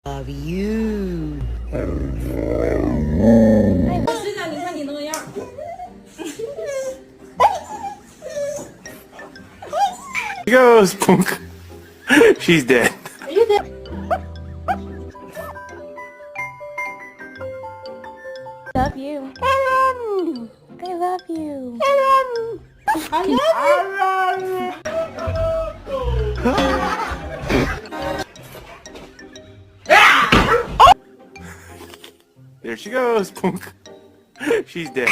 Love you. 是的，你看你那个样。She goes, punk. She's dead. Are you there? Love you. I love you. There she goes, punk. She's dead.